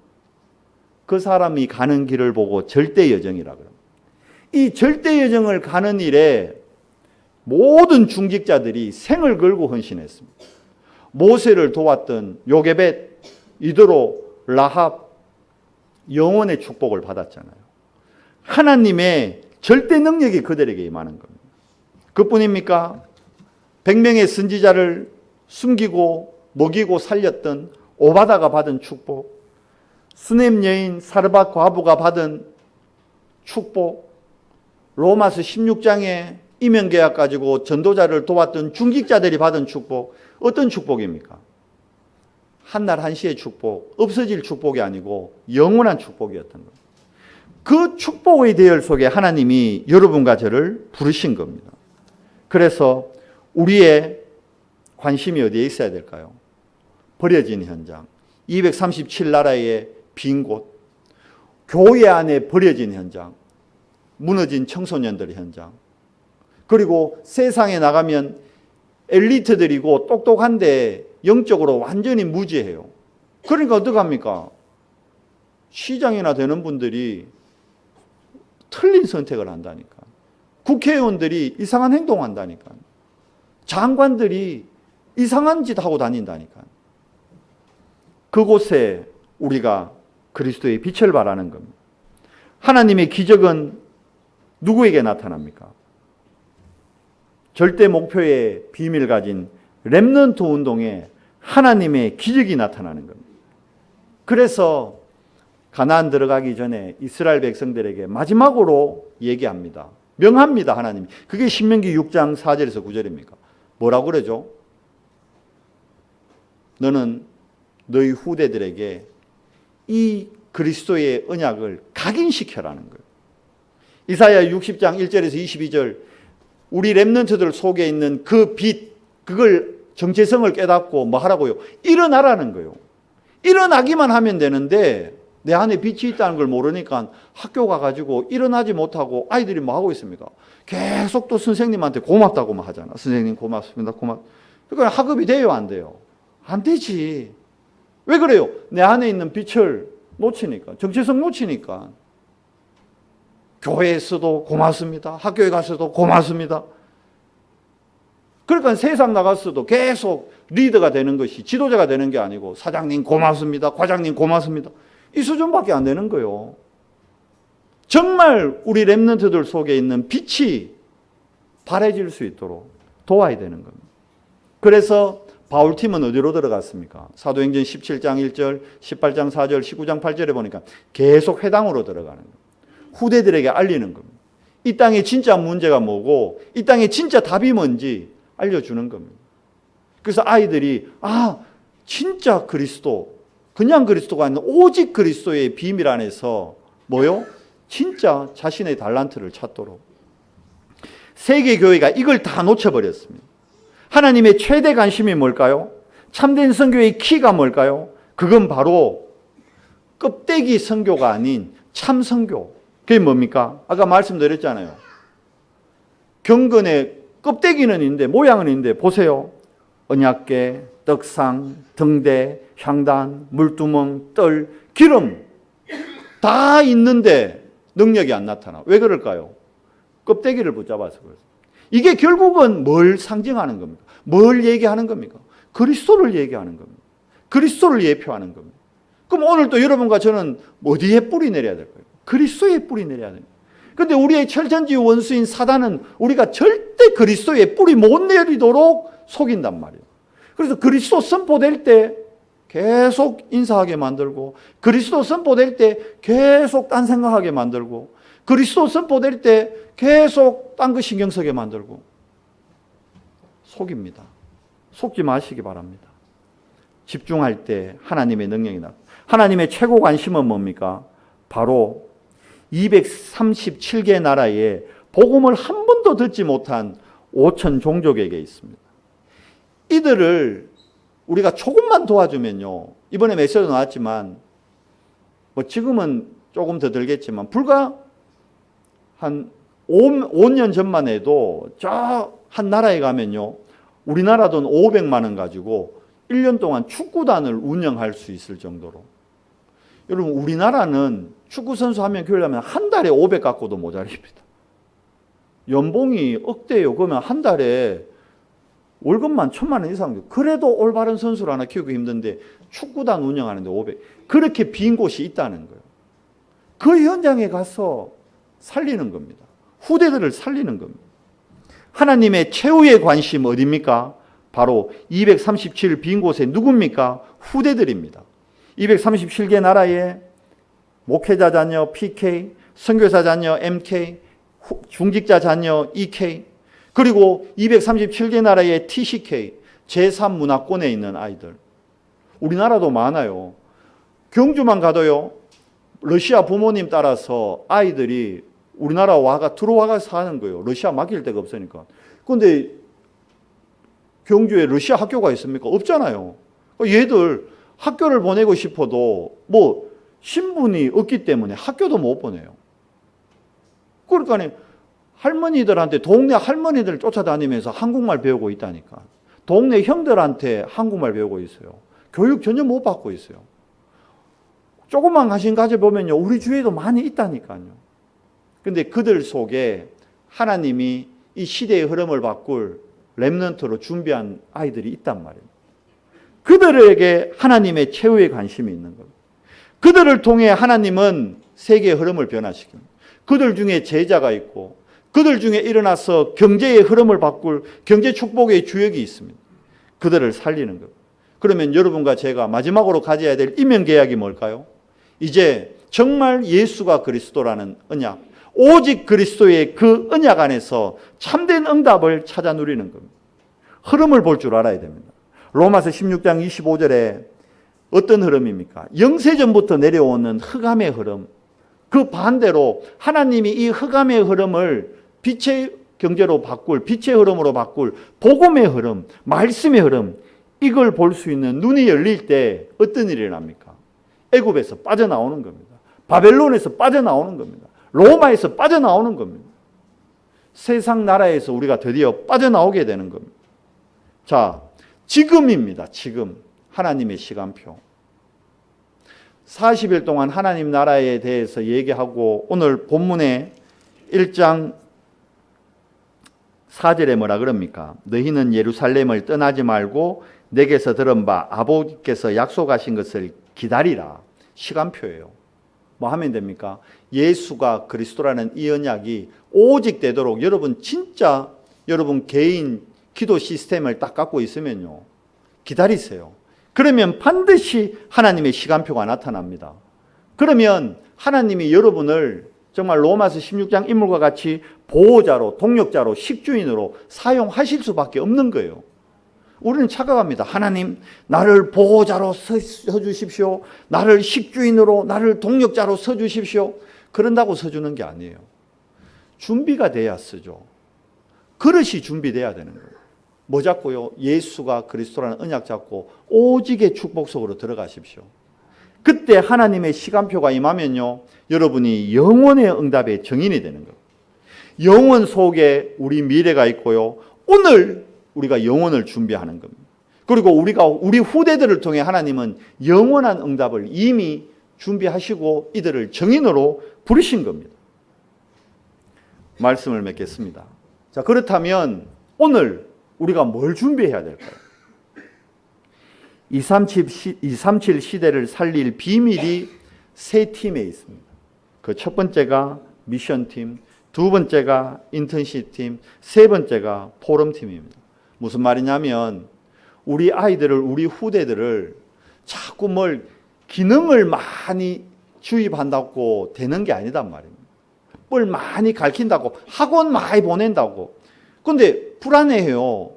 그 사람이 가는 길을 보고 절대 여정이라고 합니다. 이 절대 여정을 가는 일에 모든 중직자들이 생을 걸고 헌신했습니다. 모세를 도왔던 요게벳, 이드로, 라합 영원의 축복을 받았잖아요. 하나님의 절대 능력이 그들에게 임하는 겁니다. 그뿐입니까? 100명의 선지자를 숨기고 먹이고 살렸던 오바다가 받은 축복, 수넴 여인 사르밧 과부가 받은 축복, 로마서 16장에 이면계약 가지고 전도자를 도왔던 중직자들이 받은 축복, 어떤 축복입니까? 한날 한시의 축복, 없어질 축복이 아니고 영원한 축복이었던 겁니다. 그 축복의 대열 속에 하나님이 여러분과 저를 부르신 겁니다. 그래서 우리의 관심이 어디에 있어야 될까요? 버려진 현장, 237나라의 빈 곳, 교회 안에 버려진 현장, 무너진 청소년들의 현장, 그리고 세상에 나가면 엘리트들이고 똑똑한데 영적으로 완전히 무지해요. 그러니까 어떡합니까? 시장이나 되는 분들이 틀린 선택을 한다니까. 국회의원들이 이상한 행동한다니까. 장관들이 이상한 짓 하고 다닌다니까. 그곳에 우리가 그리스도의 빛을 발하는 겁니다. 하나님의 기적은 누구에게 나타납니까? 절대 목표의 비밀 가진 렘넌트 운동에 하나님의 기적이 나타나는 겁니다. 그래서 가나안 들어가기 전에 이스라엘 백성들에게 마지막으로 얘기합니다. 명합니다, 하나님. 그게 신명기 6장 4절에서 9절입니까? 뭐라고 그러죠? 너는 너희 후대들에게 이 그리스도의 언약을 각인시켜라는 거예요. 이사야 60장 1절에서 22절, 우리 렘넌트들 속에 있는 그 빛, 그걸 정체성을 깨닫고 뭐 하라고요? 일어나라는 거예요. 일어나기만 하면 되는데 내 안에 빛이 있다는 걸 모르니까 학교 가가지고 일어나지 못하고 아이들이 뭐 하고 있습니까? 계속 또 선생님한테 고맙다고만 하잖아. 선생님 고맙습니다. 그러니까 학업이 돼요, 안 돼요? 안 되지. 왜 그래요? 내 안에 있는 빛을 놓치니까, 정체성 놓치니까. 교회에서도 고맙습니다. 학교에 가서도 고맙습니다. 그러니까 세상 나갔어도 계속 리더가 되는 것이 지도자가 되는 게 아니고 사장님 고맙습니다. 과장님 고맙습니다. 이 수준밖에 안 되는 거예요. 정말 우리 렘넌트들 속에 있는 빛이 발해질 수 있도록 도와야 되는 겁니다. 그래서 바울팀은 어디로 들어갔습니까? 사도행전 17장 1절, 18장 4절, 19장 8절에 보니까 계속 회당으로 들어가는 거예요. 후대들에게 알리는 겁니다. 이 땅의 진짜 문제가 뭐고 이 땅의 진짜 답이 뭔지 알려주는 겁니다. 그래서 아이들이 진짜 그리스도, 그냥 그리스도가 아니라 오직 그리스도의 비밀 안에서 뭐요? 진짜 자신의 달란트를 찾도록. 세계교회가 이걸 다 놓쳐버렸습니다. 하나님의 최대 관심이 뭘까요? 참된 선교의 키가 뭘까요? 그건 바로 껍데기 선교가 아닌 참 선교. 그게 뭡니까? 아까 말씀드렸잖아요. 경건의 껍데기는 있는데 모양은 있는데 보세요. 언약궤, 떡상, 등대, 향단, 물두멍, 뜰, 기름 다 있는데 능력이 안 나타나. 왜 그럴까요? 껍데기를 붙잡아서 그렇습니다. 이게 결국은 뭘 상징하는 겁니까? 뭘 얘기하는 겁니까? 그리스도를 얘기하는 겁니다. 그리스도를 예표하는 겁니다. 그럼 오늘 또 여러분과 저는 어디에 뿌리 내려야 될까요? 그리스도에 뿌리 내려야 됩니다. 그런데 우리의 철천지 원수인 사단은 우리가 절대 그리스도에 뿌리 못 내리도록 속인단 말이에요. 그래서 그리스도 선포될 때 계속 인사하게 만들고, 그리스도 선포될 때 계속 딴 생각하게 만들고, 그리스도 선포될 때 계속 딴 거 신경 쓰게 만들고 속입니다. 속지 마시기 바랍니다. 집중할 때 하나님의 능력이 나타납니다. 하나님의 최고 관심은 뭡니까? 바로 237개 나라에 복음을 한 번도 듣지 못한 5천 종족에게 있습니다. 이들을 우리가 조금만 도와주면요, 이번에 메시지도 나왔지만 뭐 지금은 조금 더 들겠지만 불과 한 5년 전만 해도 저 한 나라에 가면요, 우리나라 돈 500만 원 가지고 1년 동안 축구단을 운영할 수 있을 정도로. 여러분, 우리나라는 축구선수 한 명 키우려면 한 달에 500 갖고도 모자랍니다. 연봉이 억대예요. 그러면 한 달에 월급만 1,000만 원 이상. 그래도 올바른 선수를 하나 키우기 힘든데 축구단 운영하는데 500. 그렇게 빈 곳이 있다는 거예요. 그 현장에 가서 살리는 겁니다. 후대들을 살리는 겁니다. 하나님의 최후의 관심 어디입니까? 바로 237 빈 곳에 누굽니까? 후대들입니다. 237개 나라에 목회자 자녀 PK, 선교사 자녀 MK, 중직자 자녀 EK, 그리고 237개 나라의 TCK, 제3문화권에 있는 아이들. 우리나라도 많아요. 경주만 가도요, 러시아 부모님 따라서 아이들이 우리나라 들어와가 사는 거예요. 러시아 맡길 데가 없으니까. 그런데 경주에 러시아 학교가 있습니까? 없잖아요. 얘들 학교를 보내고 싶어도 뭐 신분이 없기 때문에 학교도 못 보내요. 그러니까 할머니들한테, 동네 할머니들 쫓아다니면서 한국말 배우고 있다니까. 동네 형들한테 한국말 배우고 있어요. 교육 전혀 못 받고 있어요. 조금만 관심 가져보면요, 우리 주위에도 많이 있다니까요. 근데 그들 속에 하나님이 이 시대의 흐름을 바꿀 렘넌트로 준비한 아이들이 있단 말이에요. 그들에게 하나님의 최후의 관심이 있는 겁니다. 그들을 통해 하나님은 세계의 흐름을 변화시킵니다. 그들 중에 제자가 있고, 그들 중에 일어나서 경제의 흐름을 바꿀 경제 축복의 주역이 있습니다. 그들을 살리는 것. 그러면 여러분과 제가 마지막으로 가져야 될 이면계약이 뭘까요? 이제 정말 예수가 그리스도라는 언약, 오직 그리스도의 그 언약 안에서 참된 응답을 찾아 누리는 겁니다. 흐름을 볼 줄 알아야 됩니다. 로마서 16장 25절에 어떤 흐름입니까? 영세전부터 내려오는 흑암의 흐름. 그 반대로 하나님이 이 흑암의 흐름을 빛의 경제로 바꿀, 빛의 흐름으로 바꿀 복음의 흐름, 말씀의 흐름, 이걸 볼 수 있는 눈이 열릴 때 어떤 일이 일어납니까? 애굽에서 빠져나오는 겁니다. 바벨론에서 빠져나오는 겁니다. 로마에서 빠져나오는 겁니다. 세상 나라에서 우리가 드디어 빠져나오게 되는 겁니다. 자, 지금입니다. 지금 하나님의 시간표. 40일 동안 하나님 나라에 대해서 얘기하고 오늘 본문의 1장 4절에 뭐라 그럽니까? 너희는 예루살렘을 떠나지 말고 내게서 들은 바 아버지께서 약속하신 것을 기다리라. 시간표예요. 뭐 하면 됩니까? 예수가 그리스도라는 이 언약이 오직 되도록 여러분 진짜 여러분 개인 기도 시스템을 딱 갖고 있으면요, 기다리세요. 그러면 반드시 하나님의 시간표가 나타납니다. 그러면 하나님이 여러분을 정말 로마서 16장 인물과 같이 보호자로, 동력자로, 식주인으로 사용하실 수밖에 없는 거예요. 우리는 착각합니다. 하나님, 나를 보호자로 서주십시오. 나를 식주인으로, 나를 동력자로 서주십시오. 그런다고 서주는 게 아니에요. 준비가 돼야 쓰죠. 그릇이 준비돼야 되는 거예요. 뭐 잡고요? 예수가 그리스도라는 언약 잡고 오직의 축복 속으로 들어가십시오. 그때 하나님의 시간표가 임하면요, 여러분이 영원의 응답의 정인이 되는 거예요. 영원 속에 우리 미래가 있고요, 오늘 우리가 영혼을 준비하는 겁니다. 그리고 우리 후대들을 통해 하나님은 영원한 응답을 이미 준비하시고 이들을 정인으로 부르신 겁니다. 말씀을 맺겠습니다. 자, 그렇다면 오늘 우리가 뭘 준비해야 될까요? 237 시대를 살릴 비밀이 세 팀에 있습니다. 그 첫 번째가 미션팀, 두 번째가 인턴십팀, 세 번째가 포럼팀입니다. 무슨 말이냐면 우리 아이들을, 우리 후대들을 자꾸 기능을 많이 주입한다고 되는 게 아니단 말입니다. 뭘 많이 가르친다고, 학원 많이 보낸다고. 근데 불안해해요.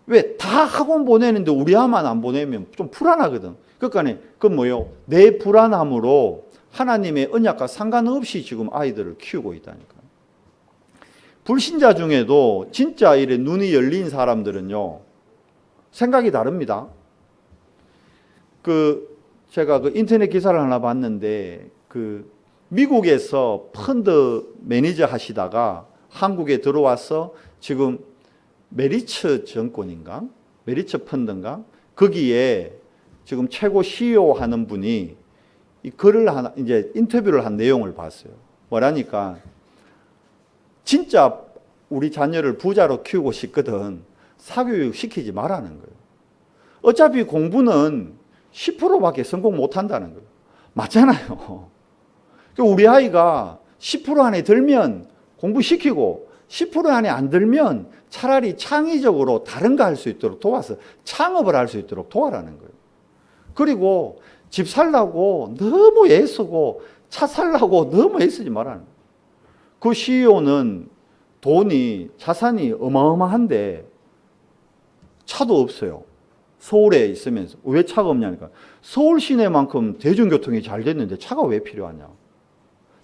왜? 다 학원 보내는데 우리 아만 안 보내면 좀 불안하거든. 그러니까 그건 뭐예요? 내 불안함으로 하나님의 언약과 상관없이 지금 아이들을 키우고 있다니까요. 불신자 중에도 진짜 이래 눈이 열린 사람들은요, 생각이 다릅니다. 제가 인터넷 기사를 하나 봤는데, 미국에서 펀드 매니저 하시다가 한국에 들어와서 지금 메리츠 증권인가? 메리츠 펀드인가? 거기에 지금 최고 CEO 하는 분이 이 글을 이제 인터뷰를 한 내용을 봤어요. 뭐라니까, 진짜 우리 자녀를 부자로 키우고 싶거든. 사교육 시키지 말라는 거예요. 어차피 공부는 10%밖에 성공 못 한다는 거예요. 맞잖아요. 우리 아이가 10% 안에 들면 공부시키고 10% 안에 안 들면 차라리 창의적으로 다른 거 할 수 있도록 도와서 창업을 할 수 있도록 도와라는 거예요. 그리고 집 살라고 너무 애쓰고 차 살라고 너무 애쓰지 말라는 거예요. 그 CEO는 자산이 어마어마한데 차도 없어요. 서울에 있으면서. 왜 차가 없냐니까. 서울 시내만큼 대중교통이 잘 됐는데 차가 왜 필요하냐.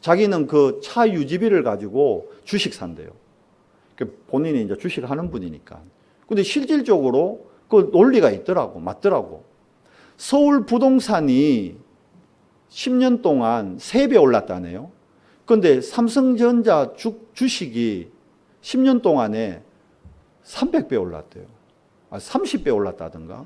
자기는 그 차 유지비를 가지고 주식 산대요. 본인이 이제 주식을 하는 분이니까. 근데 실질적으로 그 논리가 있더라고. 맞더라고. 서울 부동산이 10년 동안 3배 올랐다네요. 그런데 삼성전자 주식이 10년 동안에 300배 올랐대요. 30배 올랐다든가.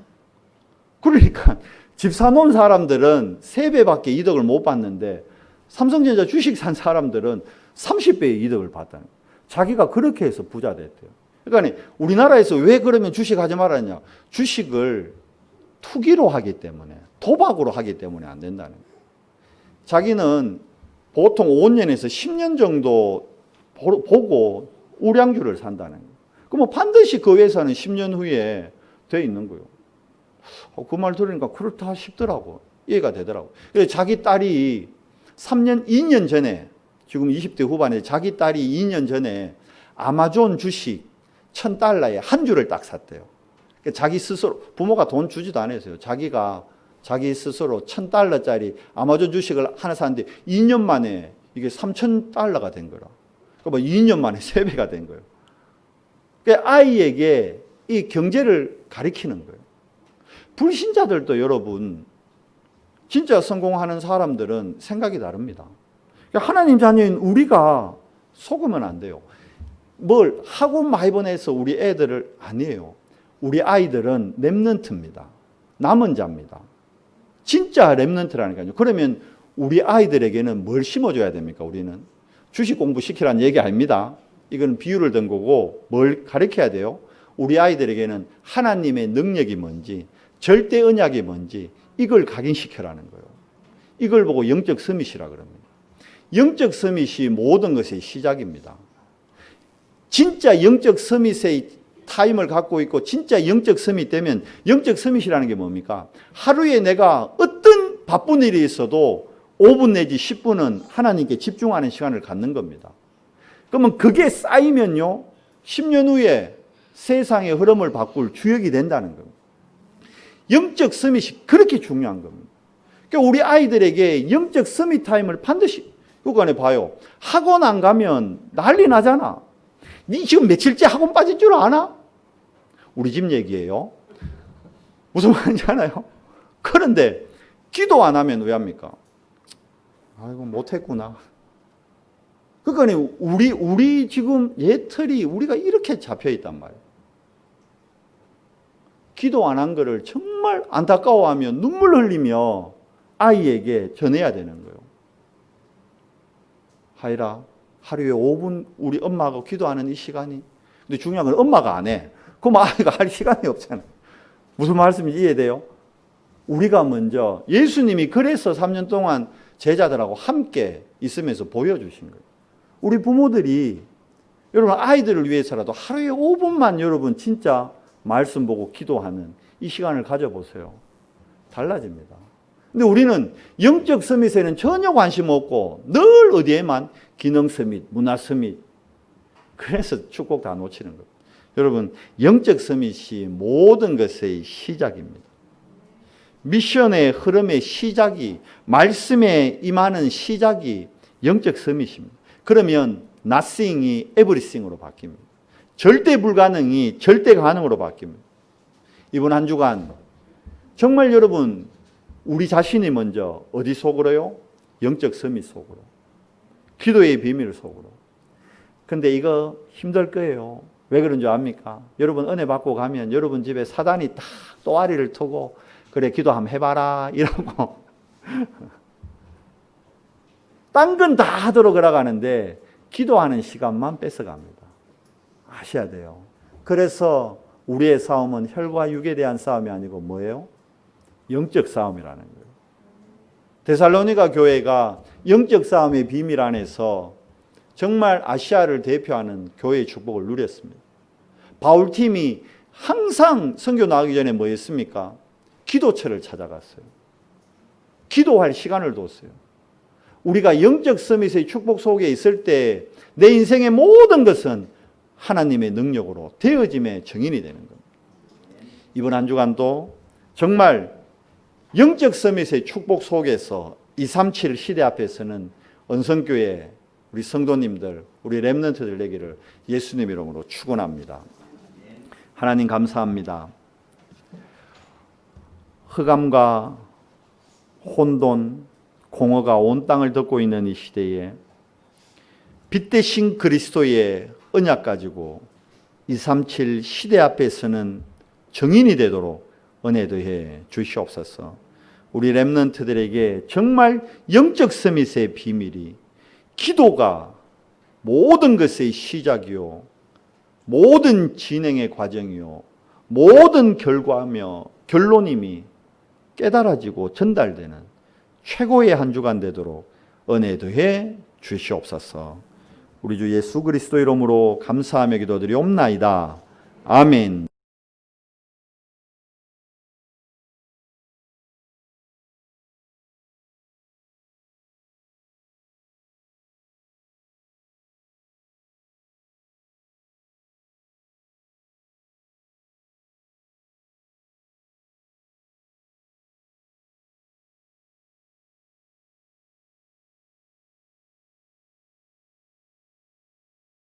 그러니까 집 사놓은 사람들은 3배밖에 이득을 못 봤는데 삼성전자 주식 산 사람들은 30배의 이득을 봤다는 거예요. 자기가 그렇게 해서 부자 됐대요. 그러니까 우리나라에서 왜 그러면 주식하지 말았냐. 주식을 투기로 하기 때문에, 도박으로 하기 때문에 안 된다는 거예요. 자기는 보통 5년에서 10년 정도 보고 우량주를 산다는 거예요. 그럼 반드시 그 회사는 10년 후에 돼 있는 거예요. 그 말 들으니까 그렇다 싶더라고. 이해가 되더라고. 그래서 자기 딸이 2년 전에, 지금 20대 후반에 자기 딸이 2년 전에 아마존 주식 $1,000에 한 주를 딱 샀대요. 자기 스스로, 부모가 돈 주지도 않았어요. 자기 스스로 $1,000짜리 아마존 주식을 하나 샀는데 2년 만에 이게 $3,000가 된 거라. 그러니까 2년 만에 3배가 된 거예요. 그러니까 아이에게 이 경제를 가리키는 거예요. 불신자들도 여러분, 진짜 성공하는 사람들은 생각이 다릅니다. 그러니까 하나님 자녀인 우리가 속으면 안 돼요. 뭘 학원 많이 보내서 우리 애들을, 아니에요. 우리 아이들은 렘넌트입니다. 남은 자입니다. 진짜 렘넌트라니까요. 그러면 우리 아이들에게는 뭘 심어줘야 됩니까? 우리는 주식 공부 시키라는 얘기 아닙니다. 이건 비유를 든 거고 뭘 가르쳐야 돼요? 우리 아이들에게는 하나님의 능력이 뭔지, 절대 언약이 뭔지 이걸 각인시켜라는 거예요. 이걸 보고 영적 서밋이라 그럽니다. 영적 서밋이 모든 것의 시작입니다. 진짜 영적 서밋의 타임을 갖고 있고 진짜 영적 서밋 되면, 영적 서밋이라는 게 뭡니까? 하루에 내가 어떤 바쁜 일이 있어도 5분 내지 10분은 하나님께 집중하는 시간을 갖는 겁니다. 그러면 그게 쌓이면요, 10년 후에 세상의 흐름을 바꿀 주역이 된다는 겁니다. 영적 서밋이 그렇게 중요한 겁니다. 그러니까 우리 아이들에게 영적 서밋 타임을 반드시, 그거 봐요. 학원 안 가면 난리 나잖아. 니 지금 며칠째 학원 빠질 줄 아나? 우리 집 얘기예요. 무슨 말인지 알아요? 그런데 기도 안 하면 왜 합니까? 아이고 못했구나. 그러니까 우리 지금 예틀이 우리가 이렇게 잡혀 있단 말이에요. 기도 안 한 거를 정말 안타까워하며 눈물 흘리며 아이에게 전해야 되는 거예요. 하이라, 하루에 5분 우리 엄마하고 기도하는 이 시간이. 근데 중요한 건 엄마가 안 해. 그럼 아이가 할 시간이 없잖아요. 무슨 말씀인지 이해돼요? 우리가 먼저, 예수님이 그래서 3년 동안 제자들하고 함께 있으면서 보여주신 거예요. 우리 부모들이 여러분 아이들을 위해서라도 하루에 5분만 여러분 진짜 말씀 보고 기도하는 이 시간을 가져보세요. 달라집니다. 근데 우리는 영적 서밋에는 전혀 관심 없고 늘 어디에만 기능 서밋, 문화 서밋. 그래서 축복 다 놓치는 거예요. 여러분, 영적 서밋이 모든 것의 시작입니다. 미션의 흐름의 시작이, 말씀에 임하는 시작이 영적 서밋입니다. 그러면 nothing이 everything으로 바뀝니다. 절대 불가능이 절대 가능으로 바뀝니다. 이번 한 주간 정말 여러분 우리 자신이 먼저 어디 속으로요? 영적 서밋 속으로. 기도의 비밀 속으로. 근데 이거 힘들 거예요. 왜 그런 줄 압니까? 여러분 은혜 받고 가면 여러분 집에 사단이 딱 또아리를 트고 그래 기도 한번 해봐라 이러고 딴 건 다 하도록 걸어가는데 기도하는 시간만 뺏어갑니다. 아셔야 돼요. 그래서 우리의 싸움은 혈과 육에 대한 싸움이 아니고 뭐예요? 영적 싸움이라는 거예요. 데살로니가 교회가 영적 싸움의 비밀 안에서 정말 아시아를 대표하는 교회의 축복을 누렸습니다. 바울팀이 항상 선교 나가기 전에 뭐 했습니까? 기도처를 찾아갔어요. 기도할 시간을 뒀어요. 우리가 영적 서밋의 축복 속에 있을 때 내 인생의 모든 것은 하나님의 능력으로 되어짐의 증인이 되는 겁니다. 이번 한 주간도 정말 영적 서밋의 축복 속에서 237 시대 앞에서는 언성교회 우리 성도님들, 우리 렘넌트들 되기를 예수님 이름으로 축원합니다. 하나님 감사합니다. 흑암과 혼돈, 공허가 온 땅을 덮고 있는 이 시대에 빛 대신 그리스도의 언약 가지고 237 시대 앞에서는 정인이 되도록 은혜 더해 주시옵소서. 우리 렘넌트들에게 정말 영적 서밋의 비밀이 기도가 모든 것의 시작이요, 모든 진행의 과정이요, 모든 결과며 결론임이 깨달아지고 전달되는 최고의 한 주간 되도록 은혜 더해 주시옵소서. 우리 주 예수 그리스도 이름으로 감사하며 기도드리옵나이다. 아멘.